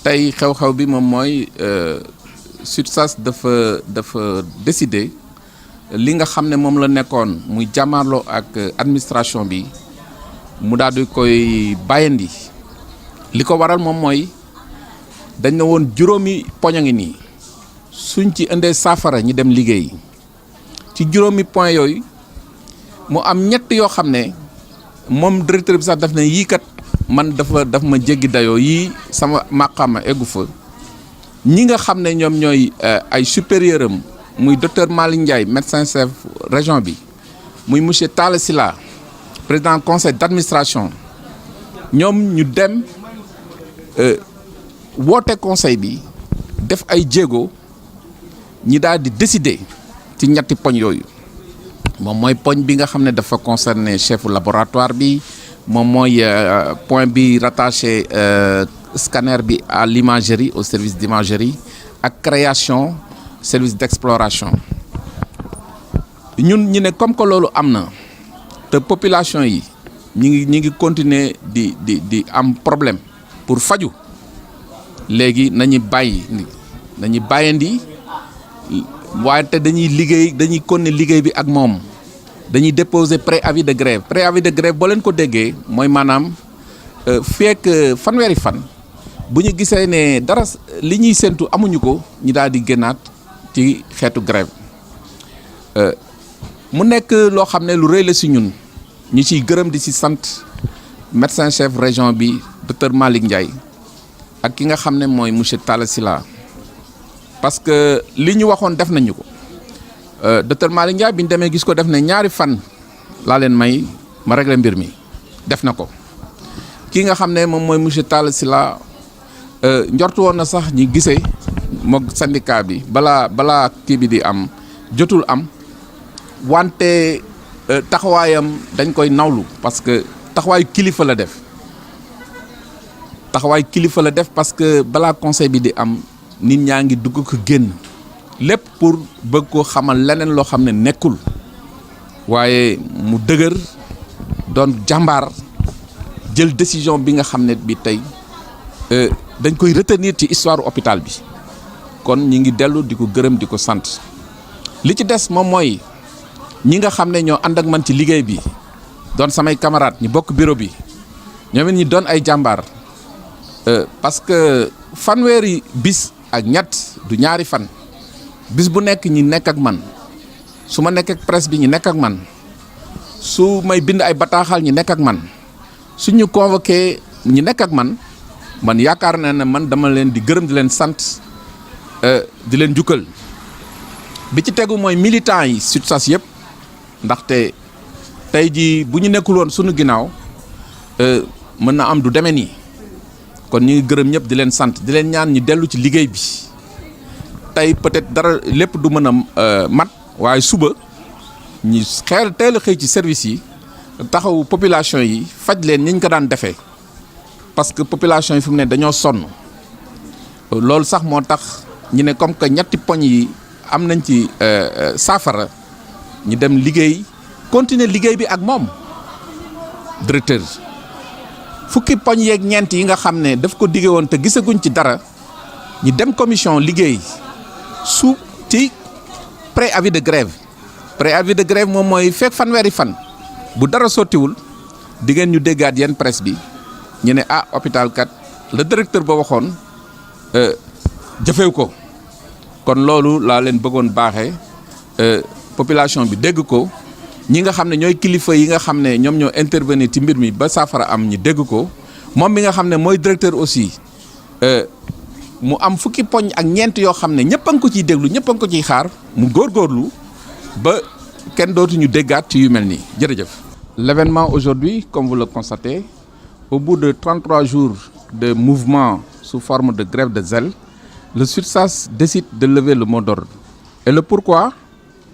tey xew-xew bi moom mooy SUTSAS dafa décider li nga xam ne moom la nekkoon muy jàmmaarloo ak administration bi mu daal di koy bàyyandi li ko waral moom mooy dañ ne woon juróomi poñ a ngi nii suñ ci indee saafara ñi dem liggéey ci juróomi point yooyu mu am ñett yoo xam ne moom directeur bi sax daf ne yii kat man daf ma jéggi dayoo yii sama maqaama eggu fa ñi nga xam ne ñoom ñooy ay supérieur am muy docteur Malick Ndiaye médecin chef région bi muy monsieur Talla Sylla président conseil d'administration ñoom ñu dem woote conseil bi def ay jéego ñi daal di décider ci ñetti poñ yooyu moom mooy poñ bi nga xam ne dafa concerner chefu laboratoire bi moom mooy point bi rattaché scanner bi à l'imagerie au service d'imagerie ak création service d'exploration ñun ñu ne comme que loolu am na te population yi ñi ngi continuer di am problème pour faju léegi nañu bàyyandi waaye te dañuy continuer liggéey bi ak moom dañuy déposer préavis de grève boo leen ko déggee mooy maanaam fekk fanweeri fan bu ñu gisee ne dara li ñuy séntu amuñu ko ñu daal di génnaat ci xeetu grève mu nekk loo xam ne lu rëy la si ñun ñu ciy gërëm di ci sant médecin chef région bi docteur Malick Ndiaye ak ki nga xam ne mooy monsieur Talla Sylla parce que li ñu waxoon def nañu ko docteur Malick Ndiaye bi ñu demee gis ko def ne ñaari fan laa leen may ma régler mbir mi def na ko ki nga xam ne moom mooy monsieur Talla Sylla njortu woon na sax ñi gisee moog syndicat bi balaa kii bi di am jotul am wante taxawaayam dañ koy nawlu parce que taxawaayu kilifa la def parce que balaa conseil bi di am nit ñaa ngi dugg ko génn lépp pour bëgg ko xamal leneen loo xam ne nekkul waaye mu dëgër doon jàmbaar jël décision bi nga xam ne bi tey dañ koy retenir ci histoire hôpital bi kon ñi ngi dellu di ko gërëm di ko sant li ci des moom mooy ñi nga xam ne ñoo ànd ak man ci liggéey bi doon samay camarades ñi bokk bureau bi ñoom it ñi doon ay jàmbaar parce que fanweeri bis ak ñett du ñaari fan bis bu nekk ñi nekk ak man su ma nekk ak presse bi ñi nekk ak man su may bind ay bataaxal ñi nekk ak man suñu convoqué ñi nekk ak man yaakaar naa ne man dama leen di gërëm di leen sant di leen jukkal bi ci tegu mooy militants yi SUTSAS yëpp ndaxte tey jii bu ñu nekkul woon suñu ginnaaw mën na am du demee nii kon ñu ngi gërëm ñëpp di leen sant di leen ñaan ñu dellu ci liggéey bi tey peut-être dara lépp du mën a mat waaye suba ñu teel a xëy ci service yi taxaw population yi faj leen ni ñu ko daan defee parce que population yi fi mu ne dañoo sonn loolu sax moo tax ñu ne comme que ñetti poñ yi am nañ ci saafara ñu dem liggéey continuer liggéey bi ak moom directeur fukki poñ yeeg ñeent yi nga xam ne daf ko diggee woon te gisaguñ ci dara ñu dem commission liggéey su ci préavis de grève moom mooy fekk fanweeri fan bu dara sottiwul di ngeen ñu déggaat yenn presse bi ñu ne hôpital kat le directeur ba waxoon jëfew ko kon loolu laa leen bëggoon baaxee population bi dégg ko ñi nga xam ne ñooy kilifa yi nga xam ne ñoom ñoo intervenir ci mbir mi ba saafara am ñi dégg ko moom mi nga xam ne mooy directeur aussi mu am fukki poñ ak ñeent yoo xam ne ñëpp a ngi ko ciy déglu ñëpp a ngi ko ciy xaar mu góorgóorlu ba kenn dootuñu déggaat ci yu mel nii jërëjëf. L'événement aujourd'hui, comme vous le constatez, au bout de 33 jours de mouvement sous forme de grève de zèle, le SUTSAS décide de lever le mot d'ordre. Et le pourquoi?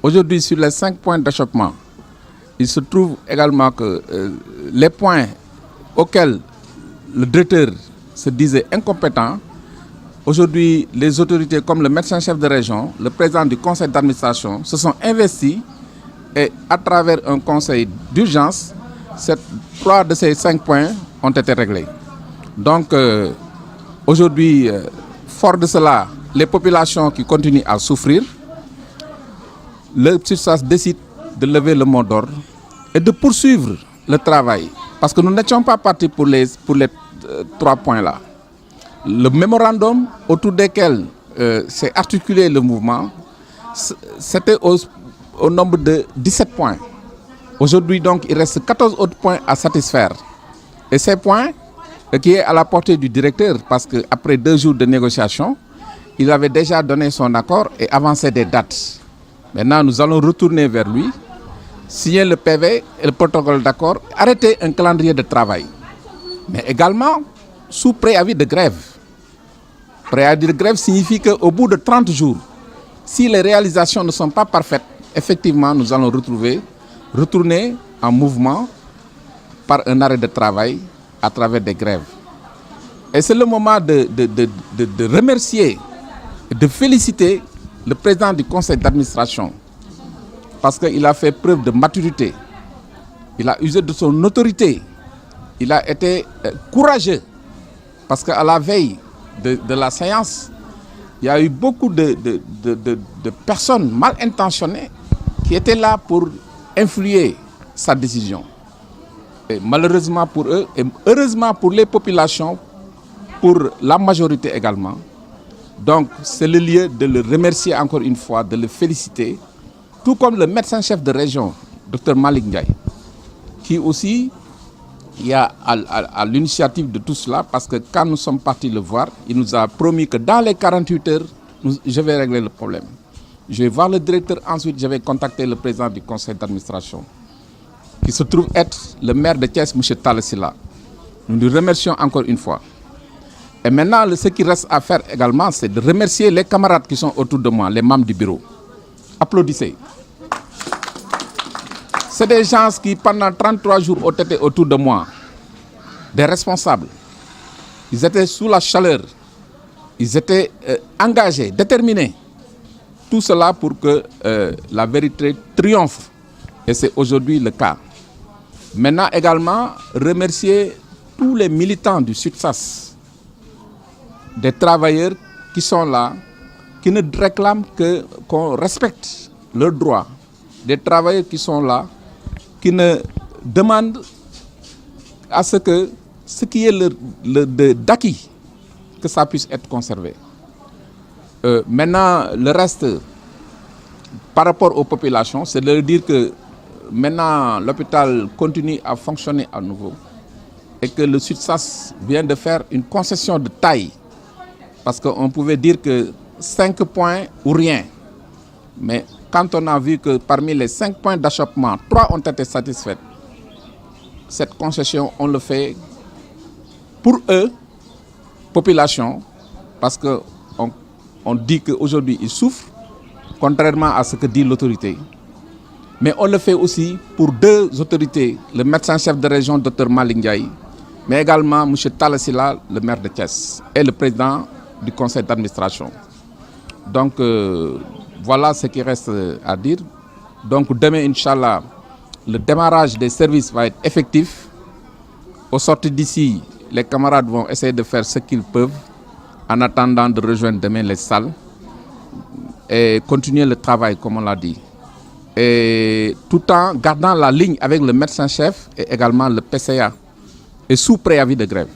Aujourd'hui, sur les 5 points d'achoppement, il se trouve également que les points auxquels le directeur se disait incompétent, aujourd'hui, les autorités comme le médecin-chef de région, le président du conseil d'administration se sont investis et à travers un conseil d'urgence, 3 de ces 5 points ont été réglés. Donc, Aujourd'hui, fort de cela, les populations qui continuent à souffrir, le SUTSAS décide de lever le mot d'ordre et de poursuivre le travail. Parce que nous n'étions pas partis pour les 3 points là. Le mémorandum autour desquels s'est articulé le mouvement, c'était au nombre de 17 points. Aujourd'hui, donc, il reste 14 autres points à satisfaire. Et ces points, qui est à la portée du directeur, parce qu'après 2 jours de négociation, il avait déjà donné son accord et avancé des dates. Maintenant, nous allons retourner vers lui, signer le PV et le protocole d'accord, arrêter un calendrier de travail. Mais également, sous préavis de grève. Préavis de grève signifie qu'au bout de 30 jours, si les réalisations ne sont pas parfaites, effectivement, nous allons retourner en mouvement par un arrêt de travail à travers des grèves. Et c'est le moment de remercier et de féliciter le président du conseil d'administration parce qu'il a fait preuve de maturité, il a usé de son autorité, il a été courageux parce qu'à la veille de la séance, il y a eu beaucoup de personnes mal intentionnées qui étaient là pour influer sa décision. Et malheureusement pour eux, et heureusement pour les populations, pour la majorité également. Donc c'est le lieu de le remercier encore une fois, de le féliciter, tout comme le médecin-chef de région, Dr Malick Ndiaye, qui aussi est à l'initiative de tout cela, parce que quand nous sommes partis le voir, il nous a promis que dans les 48 heures, je vais régler le problème. Je vais voir le directeur, ensuite je vais contacter le président du conseil d'administration, qui se trouve être le maire de Thiès, M. Talla Sylla. Nous nous remercions encore une fois. Et maintenant, ce qui reste à faire également, c'est de remercier les camarades qui sont autour de moi, les membres du bureau. Applaudissez. C'est des gens qui, pendant 33 jours, ont été autour de moi, des responsables. Ils étaient sous la chaleur, ils étaient engagés, déterminés. Tout cela pour que la vérité triomphe. Et c'est aujourd'hui le cas. Maintenant également, remercier tous les militants du SUTSAS, des travailleurs qui sont là, qui ne réclament qu'on respecte leurs droits, des travailleurs qui sont là, qui ne demandent à ce qui est d'acquis, que ça puisse être conservé. Maintenant, le reste, par rapport aux populations, c'est de leur dire que maintenant, l'hôpital continue à fonctionner à nouveau et que le SUTSAS vient de faire une concession de taille. Parce qu'on pouvait dire que 5 points ou rien. Mais quand on a vu que parmi les 5 points d'achoppement, 3 ont été satisfaits, cette concession, on le fait pour eux, population, parce qu'on dit qu'aujourd'hui, ils souffrent, contrairement à ce que dit l'autorité. Mais on le fait aussi pour 2 autorités, le médecin-chef de région, Dr Malick Ndiaye, mais également M. Talla Sylla, le maire de Thiès, et le président du conseil d'administration. Donc, voilà ce qui reste à dire. Donc, demain, Inch'Allah, le démarrage des services va être effectif. Au sortir d'ici, les camarades vont essayer de faire ce qu'ils peuvent en attendant de rejoindre demain les salles et continuer le travail, comme on l'a dit. Et tout en gardant la ligne avec le médecin-chef et également le PCA et sous préavis de grève.